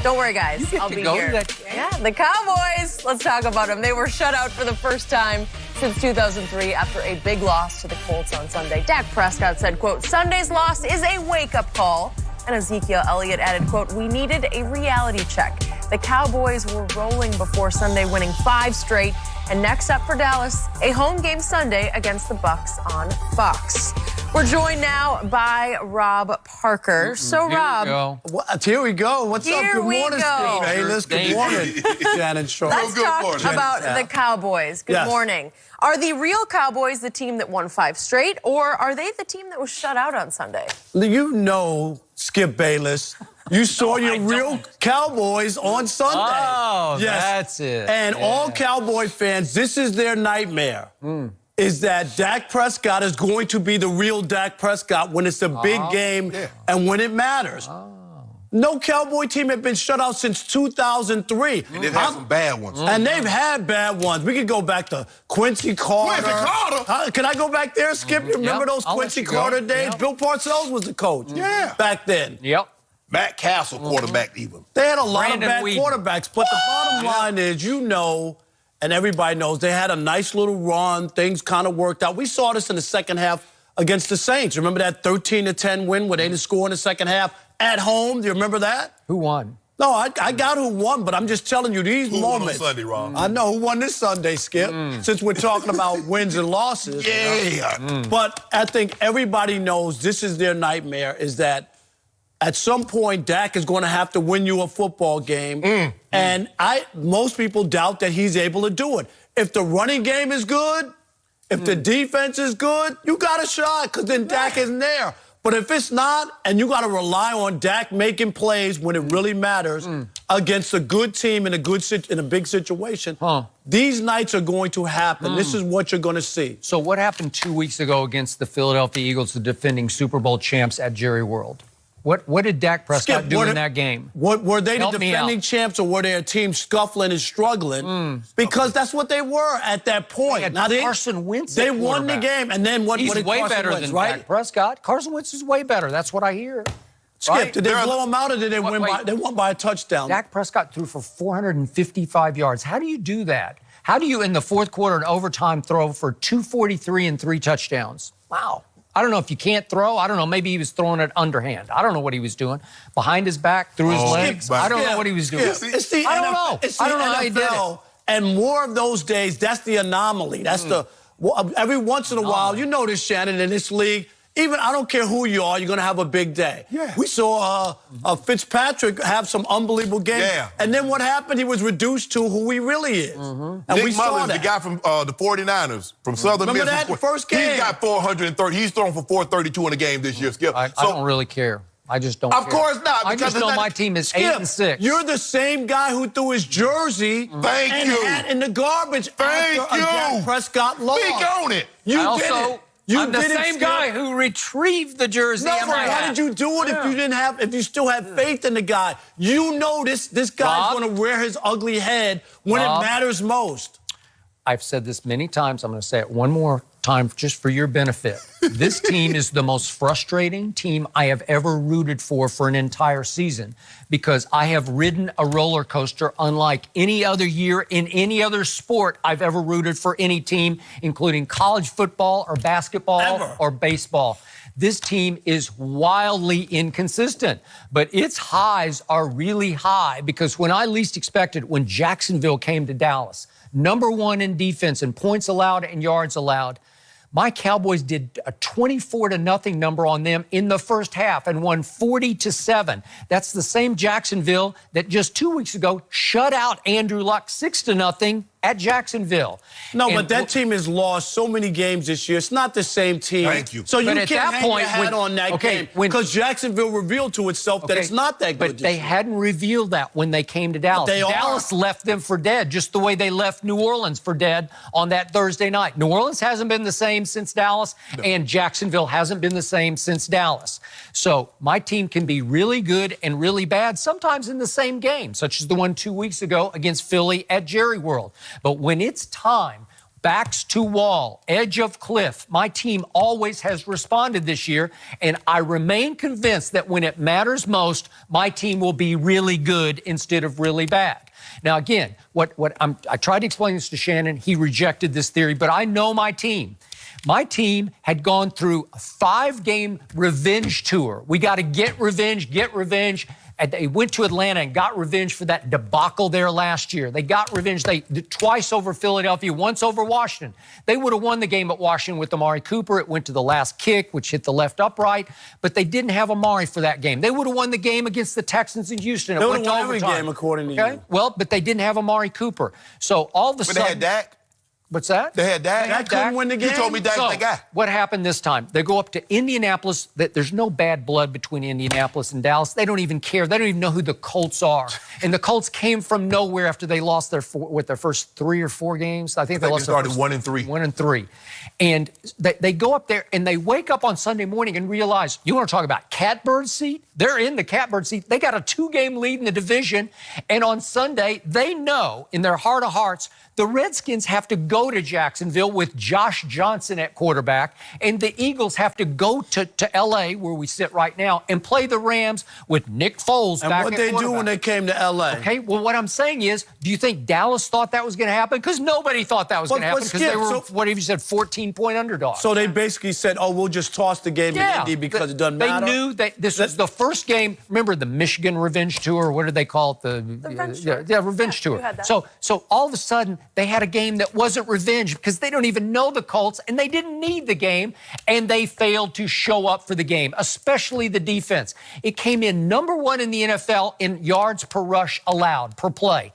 Don't worry, guys. I'll be here. Yeah, the Cowboys. Let's talk about them. They were shut out for the first time since 2003 after a big loss to the Colts on Sunday. Dak Prescott said, quote, Sunday's loss is a wake-up call. And Ezekiel Elliott added, quote, we needed a reality check. The Cowboys were rolling before Sunday, winning 5 straight. And next up for Dallas, a home game Sunday against the Bucs on Fox. We're joined now by Rob Parker. So, Rob. Here we go. What's up? Good morning, Steve Bayless. Good morning, Shannon Sharp. Let's talk about the Cowboys. Good morning. Are the real Cowboys the team that won 5 straight, or are they the team that was shut out on Sunday? You know, Skip Bayless, you saw your real Cowboys on Sunday. Oh, that's it. And all Cowboy fans, this is their nightmare. Is that Dak Prescott is going to be the real Dak Prescott when it's a big game and when it matters. No Cowboy team had been shut out since 2003. And they've had some bad ones. And they've had bad ones. We could go back to Quincy Carter. Can I go back there, Skip? You remember those Quincy Carter days? Bill Parcells was the coach back then. Matt Castle, quarterback even. They had a lot of bad quarterbacks, but the bottom line is, you know, and everybody knows, they had a nice little run. Things kind of worked out. We saw this in the second half against the Saints. Remember that 13-10 win where they didn't score in the second half at home? Do you remember that? Who won? No, I got who won, but I'm just telling you these moments. Who won on Sunday, Rob? I know who won this Sunday, Skip, since we're talking about wins and losses. But I think everybody knows this is their nightmare, is that at some point, Dak is going to have to win you a football game. And most people doubt that he's able to do it. If the running game is good, if the defense is good, you got a shot, because then Dak isn't there. But if it's not, and you got to rely on Dak making plays when it really matters against a good team in a big situation, these nights are going to happen. This is what you're going to see. So what happened 2 weeks ago against the Philadelphia Eagles, the defending Super Bowl champs at Jerry World? What did Dak Prescott do in that game? Were they the defending champs, or were they a team scuffling and struggling? Because that's what they were at that point. Now Carson Wentz. They won the game, and then what? He's way better than Dak Prescott. Carson Wentz is way better. That's what I hear. Skip, did they blow them out, or did they win by? They won by a touchdown. Dak Prescott threw for 455 yards. How do you do that? How do you, in the fourth quarter and overtime, throw for 243 and 3 touchdowns? Wow. I don't know if you can't throw. I don't know. Maybe he was throwing it underhand. I don't know what he was doing. Behind his back, through his legs. I don't know what he was doing. I don't know. I don't know how he did it. And more of those days, that's the anomaly. That's every once in a while, you know this, Shannon, in this league, even I don't care who you are, you're going to have a big day. We saw Fitzpatrick have some unbelievable games. And then what happened? He was reduced to who he really is. And Nick we saw Mullins, that. the guy from the 49ers, from Southern Miss. Remember that, the first game? He's got 430. He's thrown for 432 in a game this year, Skip. I don't really care. I just don't care. Of course not. I just know my team is 8-6. You're the same guy who threw his jersey hat in the garbage after a Dak Prescott loss. Speak on it. You did it. I'm the same guy who retrieved the jersey. Why did you do it if you still had faith in the guy? You know this guy's going to rear his ugly head when it matters most. I've said this many times. I'm going to say it one more time just for your benefit. This team is the most frustrating team I have ever rooted for an entire season, because I have ridden a roller coaster unlike any other year in any other sport I've ever rooted for any team, including college football or basketball or baseball. This team is wildly inconsistent, but its highs are really high, because when I least expected, when Jacksonville came to Dallas, #1 in defense and points allowed and yards allowed, my Cowboys did a 24-0 number on them in the first half and won 40-7. That's the same Jacksonville that just 2 weeks ago shut out Andrew Luck 6-0 at Jacksonville. No, but that team has lost so many games this year. It's not the same team. Thank you. So you can't hang your hat on that game, because Jacksonville revealed to itself that it's not that good. But they hadn't revealed that when they came to Dallas. Dallas left them for dead, just the way they left New Orleans for dead on that Thursday night. New Orleans hasn't been the same since Dallas, and Jacksonville hasn't been the same since Dallas. So my team can be really good and really bad, sometimes in the same game, such as the one 2 weeks ago against Philly at Jerry World. But when it's time, backs to wall, edge of cliff. My team always has responded this year, and I remain convinced that when it matters most, my team will be really good instead of really bad. Now, again, I tried to explain this to Shannon. He rejected this theory, but I know my team. My team had gone through a 5-game revenge tour. We got to get revenge. And they went to Atlanta and got revenge for that debacle there last year. They got revenge. They twice over Philadelphia, once over Washington. They would have won the game at Washington with Amari Cooper. It went to the last kick, which hit the left upright, but they didn't have Amari for that game. They would have won the game against the Texans in Houston. They would have won every game, according to you. Well, but they didn't have Amari Cooper. So all of a sudden... But they had Dak. What's that? They had Dak. Dak couldn't win the game. You told me Dak's that guy. What happened this time? They go up to Indianapolis. There's no bad blood between Indianapolis and Dallas. They don't even care. They don't even know who the Colts are. And the Colts came from nowhere after they lost their first 3 or 4 games. I think they lost started 1-3. 1-3. And they go up there and they wake up on Sunday morning and realize, you want to talk about catbird seat? They're in the catbird seat. They got a 2-game lead in the division. And on Sunday, they know in their heart of hearts, the Redskins have to go to Jacksonville with Josh Johnson at quarterback, and the Eagles have to go to L.A., where we sit right now, and play the Rams with Nick Foles back at quarterback. And what they do when they came to L.A.? Okay, well, what I'm saying is, do you think Dallas thought that was going to happen? Because nobody thought that was going to happen because they were, what have you said, 14-point underdogs. So they basically said, oh, we'll just toss the game in Indy because it doesn't matter? They knew that this was the first game. Remember the Michigan Revenge Tour? What did they call it? The Revenge Tour. So all of a sudden, they had a game that wasn't revenge because they don't even know the Colts and they didn't need the game, and they failed to show up for the game, especially the defense. It came in number 1 in the NFL in yards per rush allowed, per play.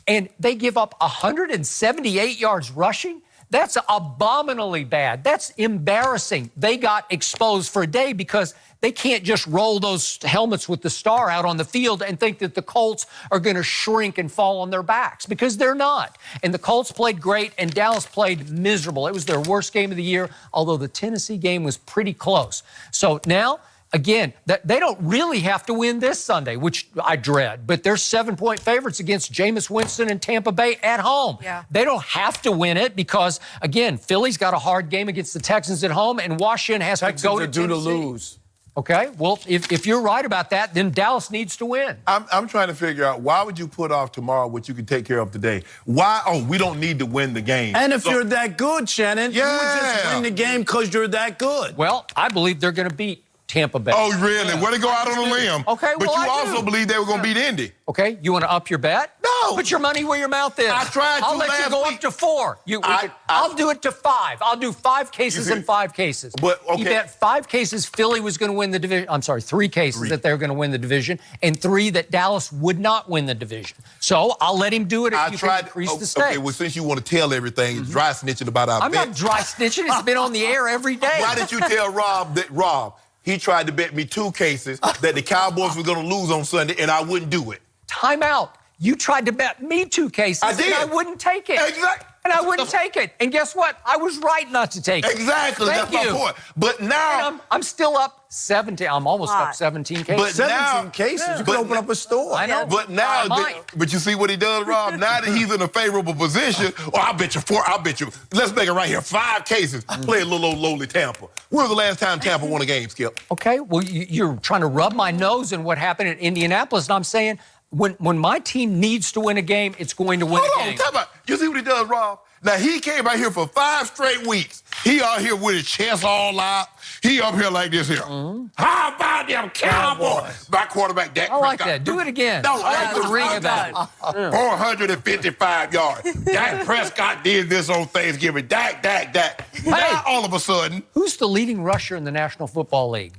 And they give up 178 yards rushing. That's abominably bad. That's embarrassing. They got exposed for a day because they can't just roll those helmets with the star out on the field and think that the Colts are going to shrink and fall on their backs, because they're not. And the Colts played great and Dallas played miserable. It was their worst game of the year, although the Tennessee game was pretty close. So now, again, they don't really have to win this Sunday, which I dread, but they're 7-point favorites against Jameis Winston and Tampa Bay at home. Yeah. They don't have to win it because, again, Philly's got a hard game against the Texans at home, and Washington has to go to Tennessee. Texans are due to lose. Okay, well, if you're right about that, then Dallas needs to win. I'm trying to figure out, why would you put off tomorrow what you can take care of today? Why? Oh, we don't need to win the game. And if you're that good, Shannon, you would just win the game because you're that good. Well, I believe they're going to beat Tampa Bay. Oh, really? Where they go out on a limb. Okay, but well, you I also do. believe they were going to beat Indy. Okay, you want to up your bet? No. Put your money where your mouth is. I tried to I'll let you last go week. up to 4. I'll do it to 5. I'll do 5 cases and 5 cases. But, okay. He bet 5 cases Philly was going to win the division. I'm sorry, 3 cases that they were going to win the division, and 3 that Dallas would not win the division. So I'll let him do it if you can increase the stakes. Okay, well, since you want to tell everything, dry snitching about our I'm bet. not dry snitching. It's been on the air every day. Why did you tell Rob that he tried to bet me 2 cases that the Cowboys were going to lose on Sunday, and I wouldn't do it? Time out. You tried to bet me 2 cases, I did. and I wouldn't take it. Exactly. And I wouldn't take it. And guess what? I was right not to take it. Exactly. Thank That's you. my point. But now... And I'm still up 17. I'm almost up 17 cases. But 17 cases. You could open up a store. I know. But now, but you see what he does, Rob? Now that he's in a favorable position, I'll bet you 4. I'll bet you. Let's make it right here. 5 cases. Play a little old lowly Tampa. When was the last time Tampa won a game, Skip? Okay. Well, you're trying to rub my nose in what happened in Indianapolis, and I'm saying when my team needs to win a game, it's going to win a game. Talk about. You see what he does, Rob? Now, he came out here for 5 straight weeks. He out here with his chest all out. He up here like this here. How about them Cowboys? My quarterback, Dak I like Prescott. that. Do it again. No, I like the ring of that. 455 yards. Dak Prescott did this on Thanksgiving. Dak. Now, all of a sudden... Who's the leading rusher in the National Football League?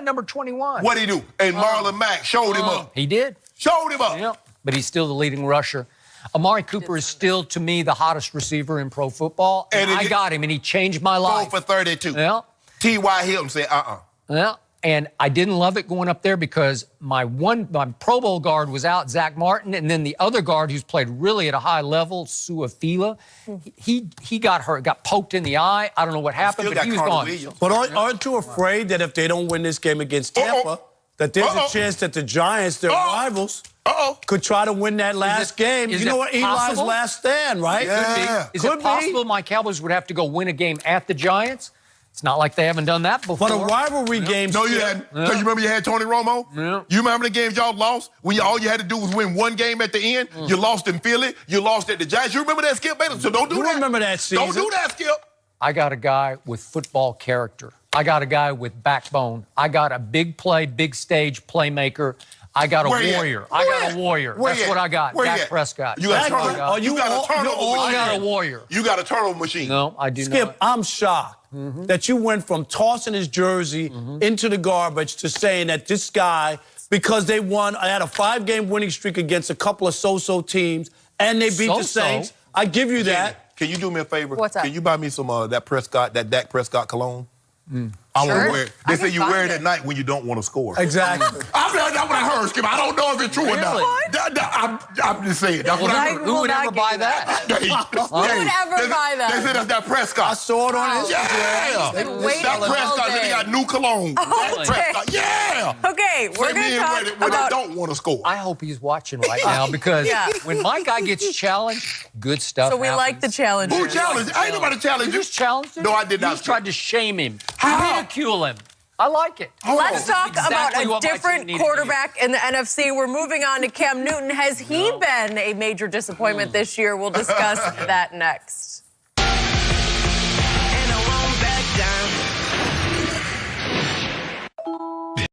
Number 21. What'd he do? And Marlon Mack showed him up. He did. Showed him up. Yep. But he's still the leading rusher. Amari Cooper is still, to me, the hottest receiver in pro football. And I got him, and he changed my life. 4 for 32. Yeah. T.Y. Hilton said, Yeah. And I didn't love it going up there because my Pro Bowl guard was out, Zach Martin, and then the other guard who's played really at a high level, Suafila, he got hurt, got poked in the eye. I don't know what happened, but he was gone. But aren't you afraid that if they don't win this game against Tampa, that there's a chance that the Giants, their rivals, could try to win that last game. You know what? Eli's possible? last stand, right? Yeah. Is it possible my Cowboys would have to go win a game at the Giants? It's not like they haven't done that before. But a rivalry game. No, you hadn't. So you remember you had Tony Romo? Yeah. You remember the games y'all lost? When all you had to do was win one game at the end? You lost in Philly. You lost at the Giants. You remember that, Skip Bayless? So don't do that. You remember that season. Don't do that, Skip. I got a guy with football character. I got a guy with backbone. I got a big play, big stage playmaker. I got a warrior. I got a warrior. That's what I got. Dak Prescott. You got a turnover. You got a turnover machine. I got a warrior. You got a turnover machine. No, I do not. Skip, I'm shocked that you went from tossing his jersey into the garbage to saying that this guy, because they won, I had a 5-game winning streak against a couple of so-so teams, and they beat the Saints. I give you that. Can you do me a favor? What's that? Can you buy me some that Dak Prescott cologne? I Sure. want to wear it. They I say can you wear find it it. at night when you don't want to score. Exactly. That's what I heard, Skip. I don't know if it's true or not. I'm just saying. That's what I heard. Who would ever buy that? Who would ever buy that? They said that's that Prescott. I saw it on Instagram. Been waiting That all Prescott, day. they got new cologne. That Prescott, yeah. Okay, we're Say going me to and talk wear it when I about... don't want to score. I hope he's watching right now because when my guy gets challenged, good stuff So we like the challenge. Who challenged? Ain't nobody challenged You you. just challenged him? No, I did not. You just tried to shame him. How? Ridicule him. I like it. Let's talk Exactly about what a my different team needed to quarterback in the NFC. We're moving on to Cam Newton. Has he been a major disappointment this year? We'll discuss that next. And I won't back down.